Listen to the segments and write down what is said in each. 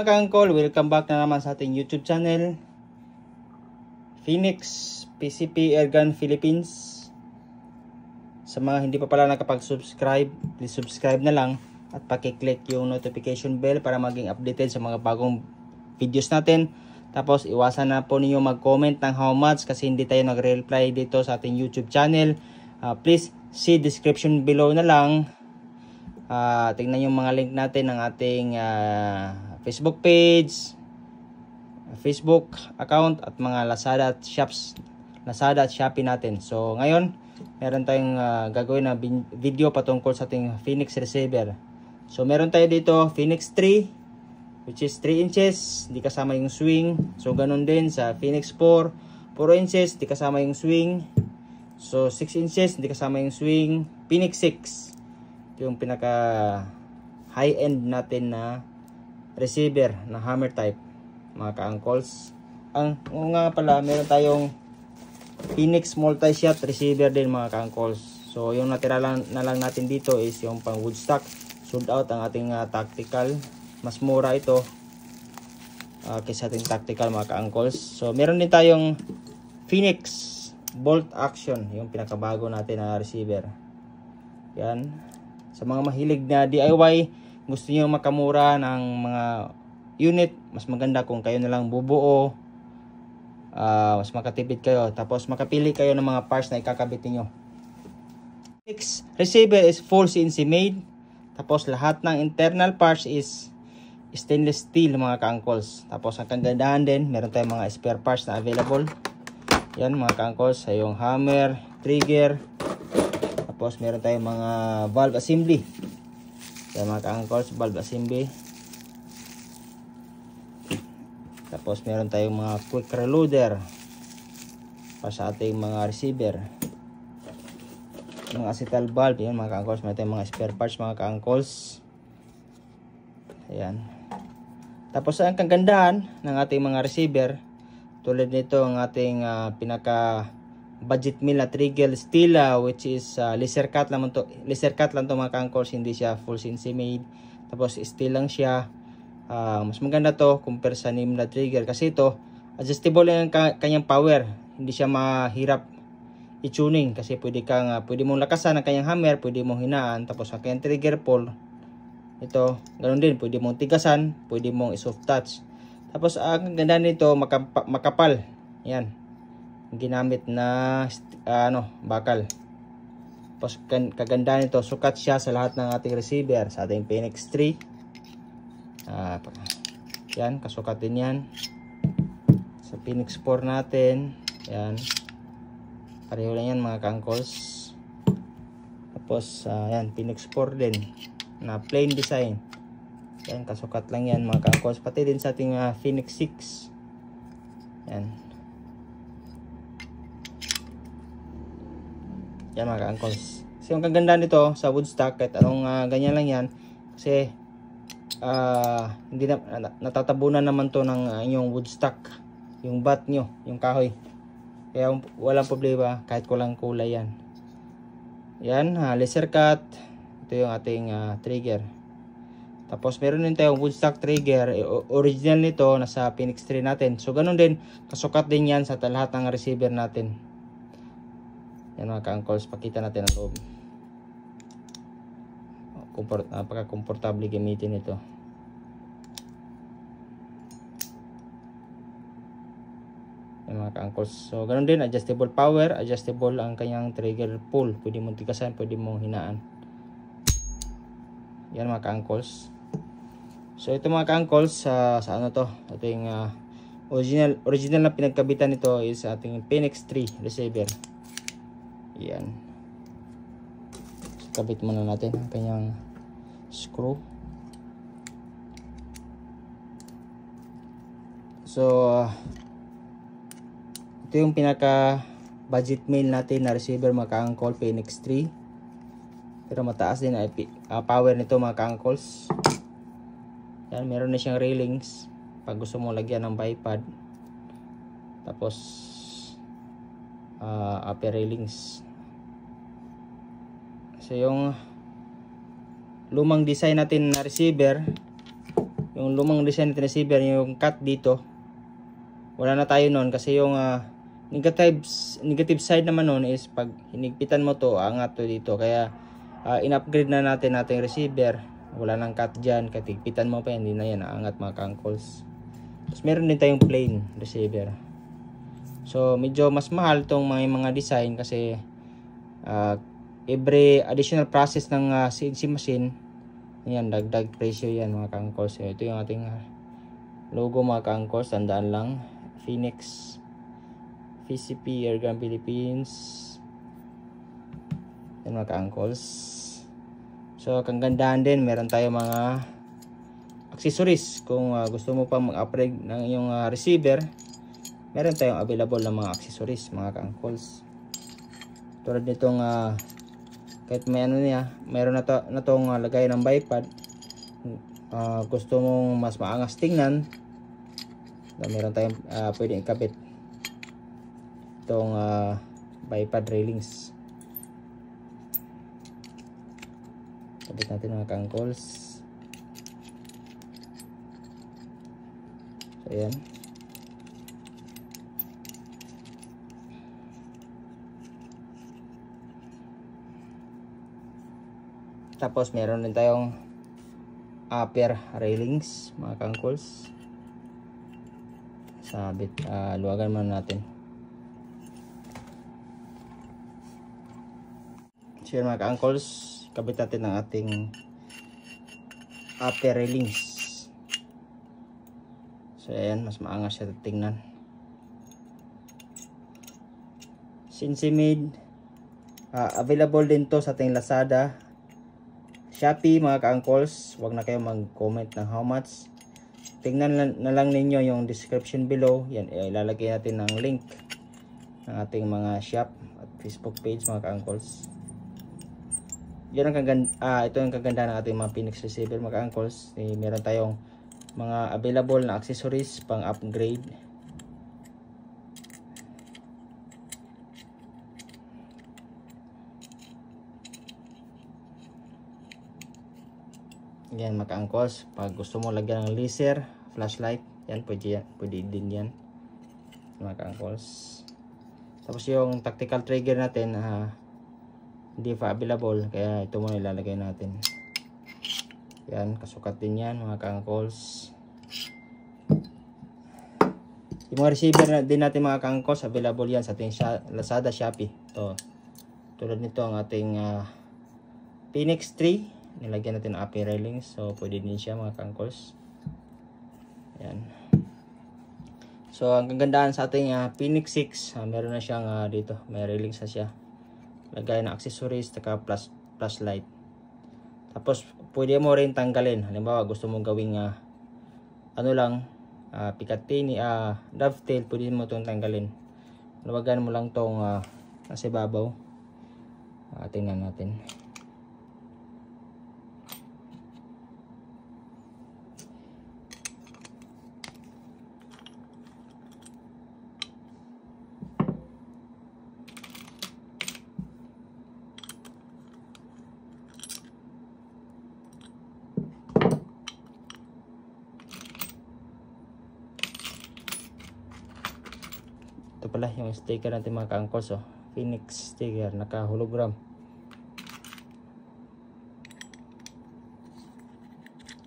mga ka-angkol, welcome back na naman sa ating YouTube channel, Phoenix PCP Airgun Philippines. Sa mga hindi pa pala nakapag-subscribe, please subscribe na lang at paki-click yung notification bell para maging updated sa mga bagong videos natin. Tapos iwasan na po ninyo mag-comment ng how much kasi hindi tayo nagre-reply dito sa ating YouTube channel. Please see description below na lang. Tingnan yung mga link natin ng ating Facebook page, Facebook account at mga Lazada at Shops, Lazada at Shopee natin. So ngayon, meron tayong gagawin na video patungkol sa ating Phoenix receiver. So meron tayo dito Phoenix 3 which is 3 inches, di kasama yung swing. So ganun din sa Phoenix 4, 4 inches, di kasama yung swing. So 6 inches, di kasama yung swing. Phoenix 6, yung pinaka high end natin na receiver na hammer type, mga ka-angkols. Nga pala, meron tayong Phoenix multi-shot receiver din, mga ka-angkols. So yung natira lang natin dito is yung pang woodstock. Sold out ang ating tactical. Mas mura ito kaysa ating tactical, mga ka-angkols. So meron din tayong Phoenix bolt action, yung pinakabago natin na receiver. Yan. Sa mga mahilig na DIY, gusto niyo makamura ng mga unit, mas maganda kung kayo na lang bubuo. Mas makatipid kayo. Tapos makapili kayo ng mga parts na ikakabit niyo. Phoenix receiver is full CNC made. Tapos lahat ng internal parts is stainless steel, mga ka-angkols. Tapos ang kagandahan din, meron tayong mga spare parts na available. Yan, mga ka-angkols, yung hammer, trigger. Tapos meron tayong mga valve assembly. Yan, mga ka-angkols, valve assembly. Tapos meron tayong mga quick reloader para sa ating mga receiver. Mga acetal valve, yan, mga ka-angkols. Meron tayong mga spare parts, mga ka-angkols. Ayan. Tapos ang kagandahan ng ating mga receiver, tulad nito ang ating pinaka budget mill na trigger steel, which is laser cut lang to. Laser cut lang to, mga ka-angkols, hindi siya full CNC made. Tapos steel lang siya. Mas maganda to compare sa NIM na trigger kasi ito adjustable ang kanyang power. Hindi siya mahirap i-tuning kasi pwede mong lakasan ang kanyang hammer, pwede mong hinaan. Tapos ang kanyang trigger pull, ito ganoon din, pwede mong tigasan, pwede mong i-soft touch. Tapos ang ganda nito, makapal. Yan, ginamit na bakal. Tapos kaganda nito, sukat siya sa lahat ng ating receiver. Sa ating Phoenix 3, yan, kasukat din yan. Sa Phoenix 4 natin, yan, pareho lang yan, mga ka-angkols. Tapos yan, Phoenix 4 din na plain design. Yan, kasukat lang yan, mga ka-angkols. Pati din sa ating Phoenix 6. Yan. Yan, mga ka-angkols. Kasi yung kaganda nito sa woodstock, kahit anong ganyan lang yan. Kasi hindi natatabunan naman to ng inyong woodstock, yung bat nyo, yung kahoy. Kaya walang problema kahit kulang kulay yan. Yan, laser cut. Ito yung ating trigger. Tapos meron din tayong woodstock trigger, original nito nasa Phoenix 3 natin. So ganun din, kasukat din yan sa lahat ng receiver natin. Yan, mga ka-angkols, pakita natin ang loob. Napaka-komportable gamitin ito. Yan, mga ka-angkols. So ganun din, adjustable power, adjustable ang kanyang trigger pull. Pwede mong tigasan, pwede mong hinaan. Yan, mga ka-angkols. So ito, mga ka-angkols, sa ano to, ating original na pinagkabitan nito is ating Phoenix 3 receiver. Yan, kabit muna natin ang kanyang screw. So ito yung pinaka budget mill natin na receiver, mga ka-angkol, Phoenix 3. Pero mataas din power nito, mga ka-angkols. Yan, meron na siyang railings pag gusto mo lagyan ng bipod. Tapos upper railings. So yung lumang design natin na receiver, yung lumang design ng receiver, yung cut dito, wala na tayo noon kasi yung negative side naman noon is pag hinigpitan mo to, angat to dito. Kaya in-upgrade na natin ating receiver, wala nang cut dyan, katigpitan mo pa, hindi na yan aangat mga ka-uncles. Tapos meron din tayong plain receiver. So medyo mas mahal tong mga design kasi every additional process ng CNC machine, yan, dagdag presyo yan mga ka-uncles. So, ito yung ating logo mga ka-uncles, tandaan lang, Phoenix PCP Airgun Philippines, yan mga ka-uncles. So kagandahan din, meron tayo mga accessories. Kung gusto mo pa mag-upgrade ng iyong receiver, meron tayong available na mga accessories mga ka-uncles. Tulad nitong kahit may ano niya, meron na tong lagay ng bipod. Gusto mong mas maangas tingnan, meron tayong pwedeng ikabit itong bipod railings. Kabit natin mga ka-uncles. So ayan. Tapos meron din tayong upper railings mga ka-uncles. Sabit, luwagan muna natin. So yun mga ka-uncles, kabit natin ang ating upper railings. So ayan, mas maangas siya tingnan. CNC made, available din to sa ating Lazada, Shopee mga ka-uncles. Huwag na kayo mag-comment ng how much. Tingnan na lang ninyo yung description below. Yan, ilalagay natin ng link ng ating mga shop at Facebook page mga ka-uncles. Yan ang ito ang kaganda ng ating mga Phoenix receiver mga ka-uncles. Meron tayong mga available na accessories pang upgrade. Yan mga ka-uncles, pag gusto mo lagyan ng laser, flashlight, yan pwede din yan mga ka-uncles. Tapos yung tactical trigger natin, hindi pa available, kaya ito muna ilalagay natin. Yan, kasukat din yan mga ka-uncles. Yung mga receiver din natin mga ka-uncles, available yan sa ating Lazada, Shopee. Ito, tulad nito ang ating Phoenix 3. Nilagyan natin ang upper railings, so pwede din siya mga ka-uncles. Yan. So ang kagandahan sa ating Phoenix 6, meron na siyang dito, may railings na siya. Lagay ng accessories, taka flashlight. Tapos pwede mo rin tanggalin. Halimbawa gusto mong gawing ano lang, Picatinny, dovetail, pwede mo itong tanggalin. Luwagan mo lang itong nasa ibabaw. Tingnan natin. Ito pala yung sticker natin mga ka-uncles, Phoenix sticker, naka hologram.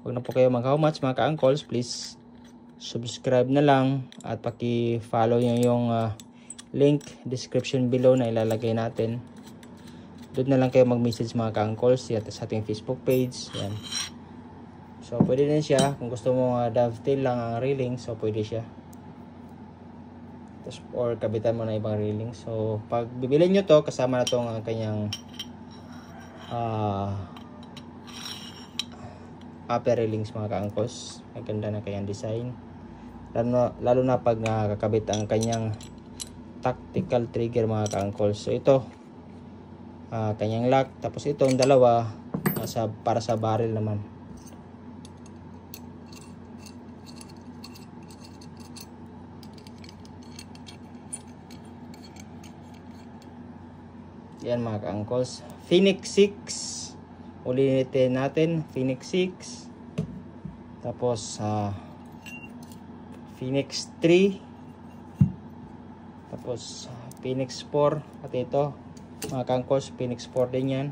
Huwag na po kayo mag how much mga ka-uncles, please subscribe na lang at paki-follow nyo yung link description below na ilalagay natin. Doon na lang kayo mag-message mga ka-uncles sa ating Facebook page. Yan. So pwede din siya kung gusto mo dovetail lang ang railing, so pwede siya. Or kabitan mo na ibang railing. So pag bibili nyo to, kasama na tong kanyang upper railings mga ka-uncles. Maganda na kanyang design, lalo na pag kakabit ang kanyang tactical trigger mga ka-uncles. So ito kanyang lock, tapos itong dalawa para sa barrel naman. Yan mga ka-uncles, Phoenix 6. Ulitin natin, Phoenix 6. Tapos Phoenix 3. Tapos Phoenix 4. At ito mga kaangkos, Phoenix 4 din yan.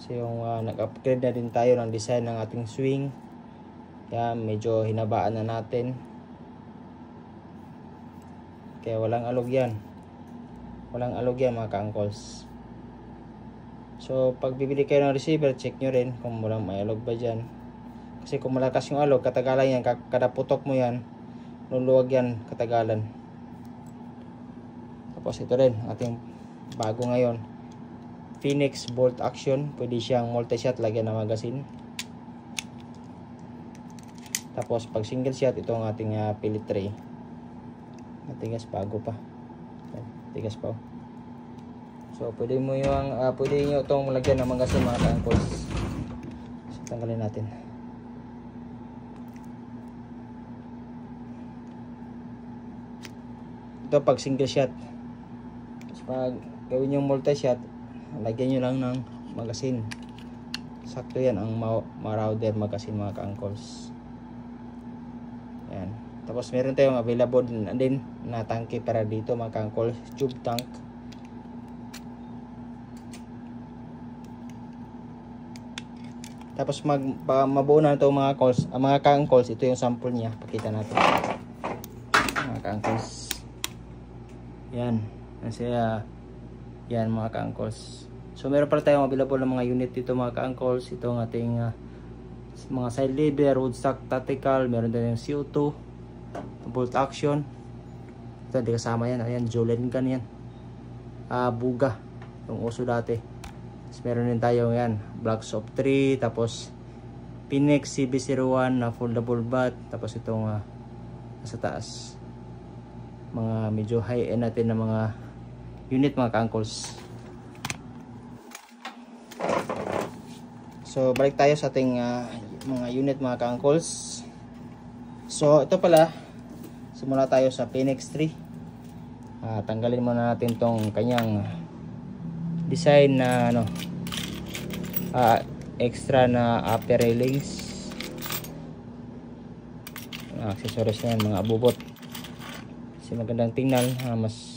So yung nag-upgrade na din tayo ng design ng ating swing. Kaya medyo hinabaan na natin. Kaya walang alog yan. Walang alog yan mga kaangkols. So pag bibili kayo ng receiver, check nyo rin kung walang may alog ba dyan. Kasi kung malakas yung alog, katagalan yan. Kada putok mo yan, luluwag yan katagalan. Tapos ito rin, ating bago ngayon, Phoenix bolt action. Pwede siyang multi-shot, lagyan ng magazine. Tapos pag single shot, ito ang ating pellet tray. Matigas, bago pa. Tigas pa. So pwede mo yung pwede niyo itong lagyan ng magazine mga kaangkols. So tanggalin natin. Ito pag single shot. Tapos pag gawin yung multi-shot, lagyan nyo lang ng magazine. Sakto yan ang Marauder magazine mga kaangkols. Yan. Tapos meron tayong available din na tangke para dito mga kaangkols, tube tank. Tapos mabuo na ito mga calls, mga kaangkols. Ito yung sample niya, pakita natin mga kaangkols. Yan kasi yan mga kaangkols. So meron pala tayong available ng mga unit dito mga kaangkols. Ito ang ating mga side leader, Woodstock tactical. Meron din yung CO2 bolt action. Ito hindi kasama yan. Ayan, Jolen gun yan. Buga yung uso dati. Tapos meron din tayo yan, Blocks of 3. Tapos Phoenix CB01 na foldable bat. Tapos itong nasa taas, mga medyo high end natin na mga unit mga kaangkols. So balik tayo sa ating mga unit mga kaangkols. So ito pala, simula tayo sa Phoenix 3. Tanggalin muna natin tong kanyang design na extra na upper railings. Accessories na yan, mga abubot. Kasi magandang tingnan, mas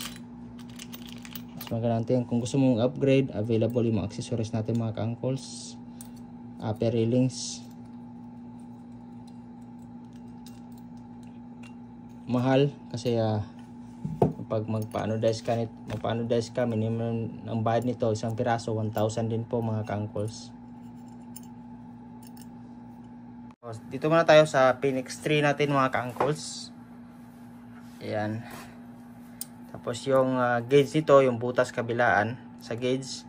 magandang tingnan. Kung gusto mong upgrade, available yung mga accessories natin mga kaangkols. Upper railings. Mahal kasi pag magpa-anodize ka, minimum ang bayad nito isang piraso 1,000 din po mga kaangkols. Dito muna tayo sa Phoenix 3 natin mga kaangkols. Ayan. Tapos yung gauge nito, yung butas kabilaan sa gauge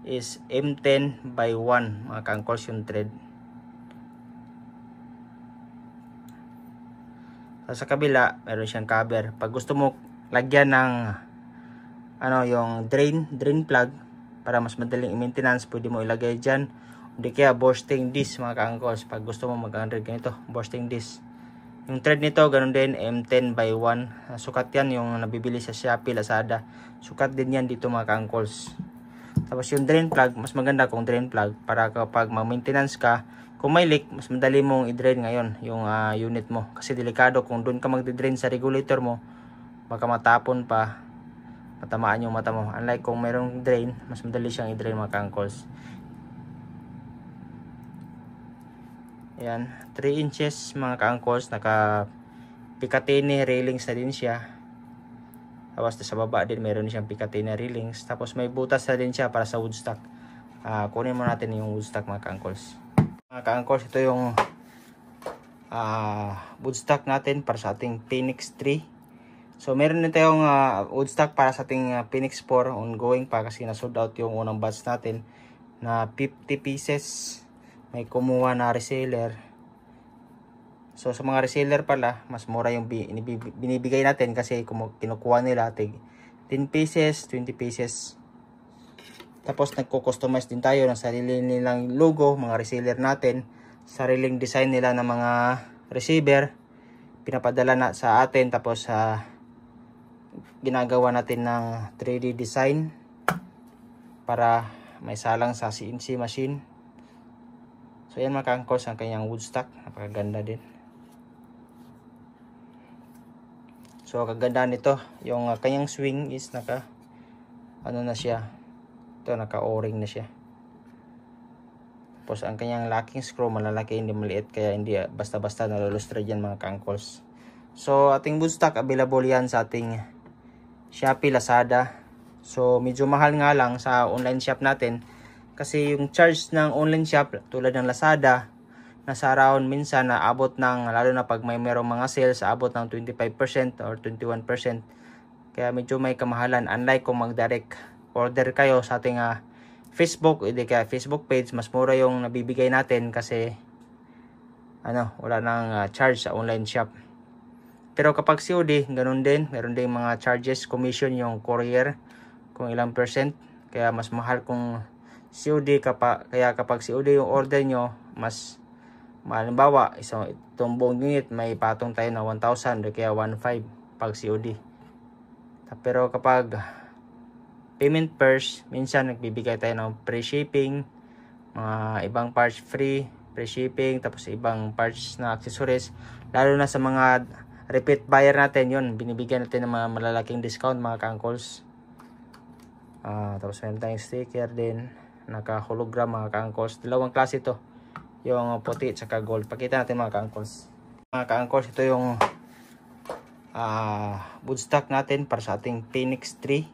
is M10/1 mga kaangkols yung thread. Sa kabila meron siyang cover. Pag gusto mo lagyan ng yung drain plug para mas madaling i-maintenance, pwede mo ilagay diyan. Hindi kaya bursting disc mga kaangkols. Pag gusto mo mag-100 ganito, bursting disc. Yung thread nito ganun din, M10/1. Sukat yan yung nabibili sa Shopee, Lazada. Sukat din yan dito mga kaangkols. Tapos yung drain plug, mas maganda kung drain plug para kapag ma-maintenance ka, kung may leak, mas madali mong i-drain ngayon yung unit mo. Kasi delikado kung doon ka magdi-drain sa regulator mo, baka matapon pa, matamaan yung mata mo. Unlike kung mayroong drain, mas madali siyang i-drain mga kaangkols. Ayan, 3 inches mga kaangkols, naka Picatinny railings na din siya. Tapos sa baba din meron siyang Picatinny railings. Tapos may butas na din siya para sa woodstock. Kunin mo natin yung woodstock mga kaangkols. Mga kaangkols, ito yung woodstock natin para sa ating Phoenix 3. So meron din tayong woodstock para sa ating Phoenix 4 ongoing pa kasi na-sold out yung unang batch natin na 50 pieces. May kumuha na reseller. So sa mga reseller pala, mas mura yung binibigay natin kasi kinukuha nila 10 pieces, 20 pieces. Tapos nagko-customize din tayo ng sarili nilang logo, mga reseller natin, sariling design nila ng mga receiver, pinapadala na sa atin. Tapos ginagawa natin ng 3D design para may salang sa CNC machine. So yan mga ka-angkors, ang kanyang woodstock. Napakaganda din. So kaganda nito, yung kanyang swing is naka ano na siya. Ito naka o-ring na siya. Tapos ang kanyang locking screw malalaki, hindi maliit, kaya hindi basta-basta nalulustre dyan mga ka-angkors. So ating woodstock available yan sa ating Shopee, Lazada. So medyo mahal nga lang sa online shop natin. Kasi yung charge ng online shop tulad ng Lazada, nasa around minsan na abot ng, lalo na pag may merong mga sales, abot ng 25% or 21%. Kaya medyo may kamahalan. Unlike kung mag-direct order kayo sa ating Facebook, hindi kaya Facebook page, mas mura yung nabibigay natin kasi wala nang charge sa online shop. Pero kapag COD, ganun din. Meron din mga charges, commission yung courier, kung ilang percent. Kaya mas mahal kung COD. Kaya kapag COD yung order nyo, mas halimbawa, itong buong unit may patong tayo na 1,000 o kaya 1,500 pag COD. Pero kapag payment first, minsan nagbibigay tayo ng free shipping, mga ibang parts free shipping, tapos ibang parts na accessories. Lalo na sa mga repeat buyer natin, yun, binibigyan natin ng mga malalaking discount mga ka-angkors. Tapos meron tayong sticker din, naka-hologram mga ka-angkors. Dalawang klase ito, yung puti at saka gold. Pakita natin mga ka-angkors. Mga ka-angkors, ito yung woodstock natin para sa ating Phoenix 3.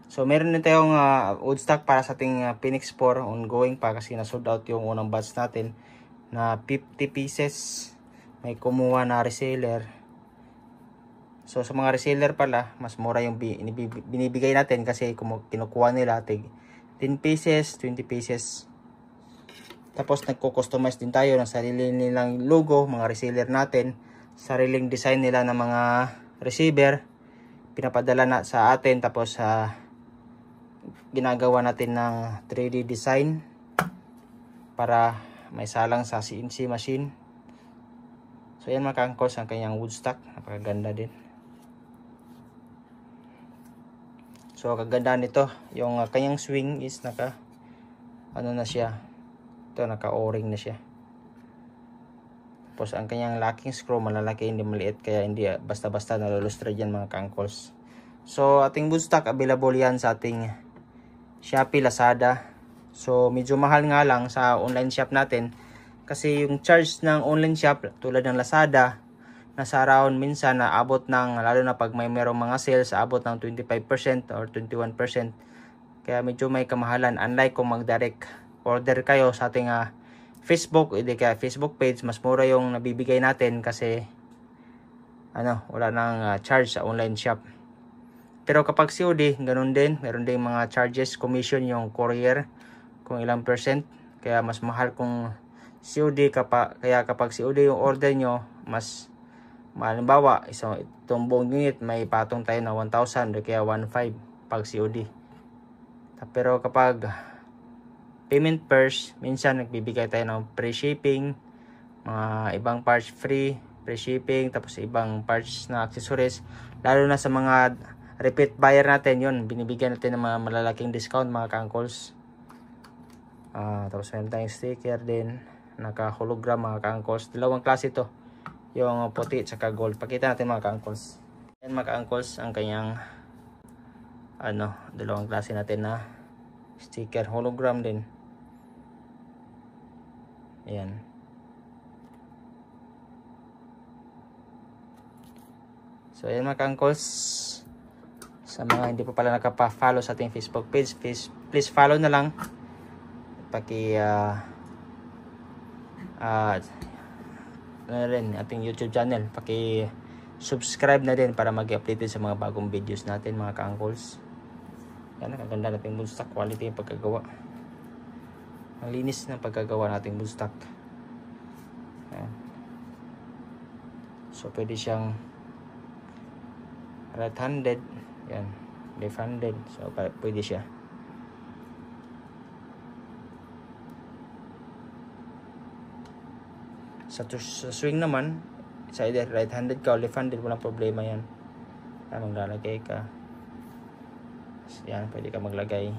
So meron din tayong woodstock para sa ating Phoenix 4 ongoing pa, kasi na-sold out yung unang batch natin na 50 pieces. May kumuha na reseller. So sa mga reseller pala, mas mura yung binibigay natin kasi kinukuha nila 10 pieces, 20 pieces. Tapos nagko-customize din tayo ng sarili nilang logo, mga reseller natin, sariling design nila ng mga receiver, pinapadala na sa atin. Tapos ginagawa natin ng 3D design para may salang sa CNC machine. So yan mga ka-angkors, ang kanyang woodstock. Napakaganda din. So kaganda nito, yung kanyang swing is naka na siya. Ito naka o-ring na siya. Tapos ang kanyang locking screw malalaki, hindi maliit, kaya hindi basta-basta nalulustre dyan mga ka-angkors. So ating woodstock available yan sa ating Shopee, Lazada. So medyo mahal nga lang sa online shop natin, kasi yung charge ng online shop tulad ng Lazada, nasa around minsan na abot ng, lalo na pag may merong mga sales, abot ng 25% or 21%. Kaya medyo may kamahalan. Unlike kung mag-direct order kayo sa ating Facebook, hindi kaya Facebook page, mas mura yung nabibigay natin kasi wala nang charge sa online shop. Pero kapag COD, ganun din. Meron din mga charges, commission yung courier, kung ilang percent. Kaya mas mahal kung COD. Kaya kapag COD yung order nyo, mas halimbawa, itong buong unit may patong tayo na 1,000 o kaya 1,500 pag COD. Pero kapag payment first, minsan nagbibigay tayo ng free shipping, mga ibang parts free shipping, tapos ibang parts na accessories. Lalo na sa mga repeat buyer natin, yun, binibigyan natin ng mga malalaking discount mga ka-angkors. Tapos meron tayong sticker din, naka-hologram mga ka-angkors. Dalawang klase ito, yung puti at saka gold. Pakita natin mga ka-angkors. Yan mga ka-angkors, ang kanyang dalawang klase natin na sticker, hologram din. Ayan. So ayan mga ka-angkors, sa mga hindi pa pala nakapa-follow sa ating Facebook page, please follow na lang. Rin ating YouTube channel, subscribe na din para mag-update sa mga bagong videos natin mga ka-angkors. Yan, nakaganda nating woodstock, quality yung pagkagawa. Ang linis ng pagkagawa nating woodstock. Yan. So pwede siyang right-handed, yan, left-handed, so pwede siya. Sa swing naman, sa either right-handed ka o left-handed, walang problema yan. Maglalagay ka, yan, pwede ka maglagay.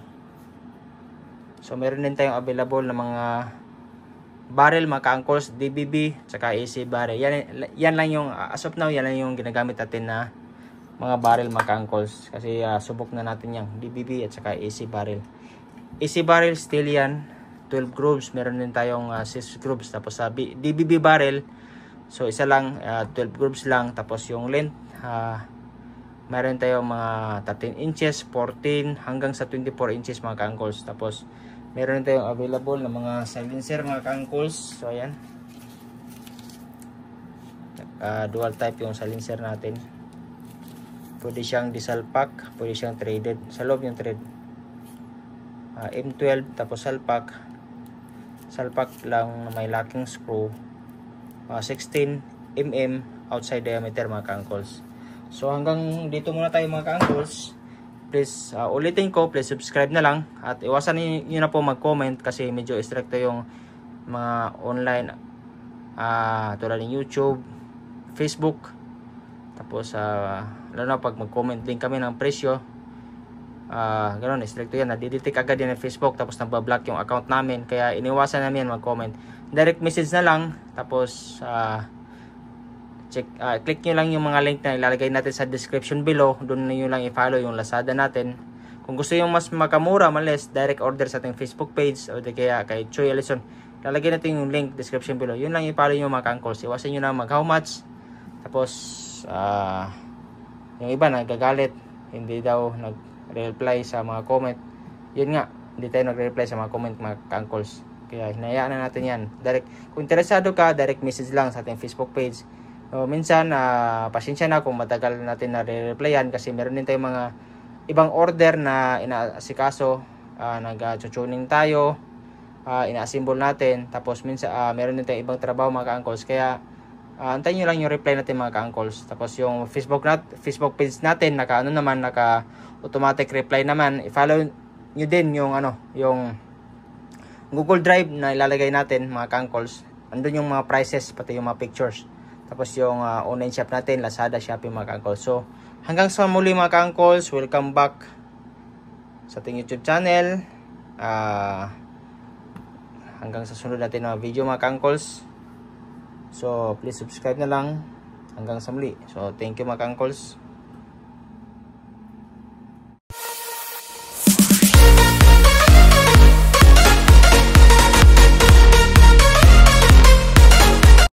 So meron din tayong available na mga barrel mga ka-uncles, DBB, tsaka AC barrel. Yan lang yung, as of now, yan lang yung ginagamit natin na mga barrel mga ka-uncles. Kasi subok na natin yung DBB at tsaka AC barrel. AC barrel, steel yan. 12 grooves. Meron din tayong 6 grooves. Tapos sa DBB barrel, so isa lang, 12 grooves lang. Tapos yung length, meron tayong mga 13 inches, 14, hanggang sa 24 inches mga ka-uncles. Tapos meron tayong available na mga silencer mga ka-uncles. So ayan, dual type yung silencer natin. Pwede siyang disalpak, pwede siyang threaded. Sa loob yung thread, M12, tapos salpak lang na may locking screw, 16 mm outside diameter mga ka-uncles. So hanggang dito muna tayo mga ka-uncles. Please, ulitin ko, please subscribe na lang at iwasan niyo na po mag-comment kasi medyo stricto yung mga online tulad ng YouTube, Facebook. Tapos lalo na pag mag-comment din kami ng presyo, ganoon, stricto yan, nadidetect agad yan ng Facebook, tapos nabablock yung account namin, kaya iniwasan namin mag-comment. Direct message na lang, tapos click nyo lang yung mga link na ilalagay natin sa description below. Doon nyo lang i-follow yung Lazada natin. Kung gusto yung mas makamura, malis, direct order sa ating Facebook page o kaya kay Choy Alison, lalagay natin yung link description below. Yun lang i-follow nyo mga ka-uncles. Iwasan nyo na mag how much. Tapos yung iba nagagalit, hindi daw nag-reply sa mga comment. Yun nga, hindi tayo nag-reply sa mga comment mga ka-uncles. Kaya hinayaan na natin yan. Direct, kung interesado ka, direct message lang sa ating Facebook page. Minsan, pasensya na kung matagal natin na re-replyan kasi meron din tayong mga ibang order na inaasikaso, nag-tuning tayo, ina-assemble natin, tapos minsan meron din tayong ibang trabaho mga ka-uncles, kaya antayin nyo lang yung reply natin mga ka-uncles. Tapos yung Facebook page natin, naka automatic reply naman. I-follow nyo din yung yung Google Drive na ilalagay natin mga ka-uncles. Andun yung mga prices, pati yung mga pictures. Tapos yung online shop natin, Lazada, Shopee mga ka-uncles. So hanggang sa muli mga ka-uncles, welcome back sa ating YouTube channel. Hanggang sa sunod natin na video mga ka-uncles. So please subscribe na lang. Hanggang sa muli. So thank you mga ka-uncles.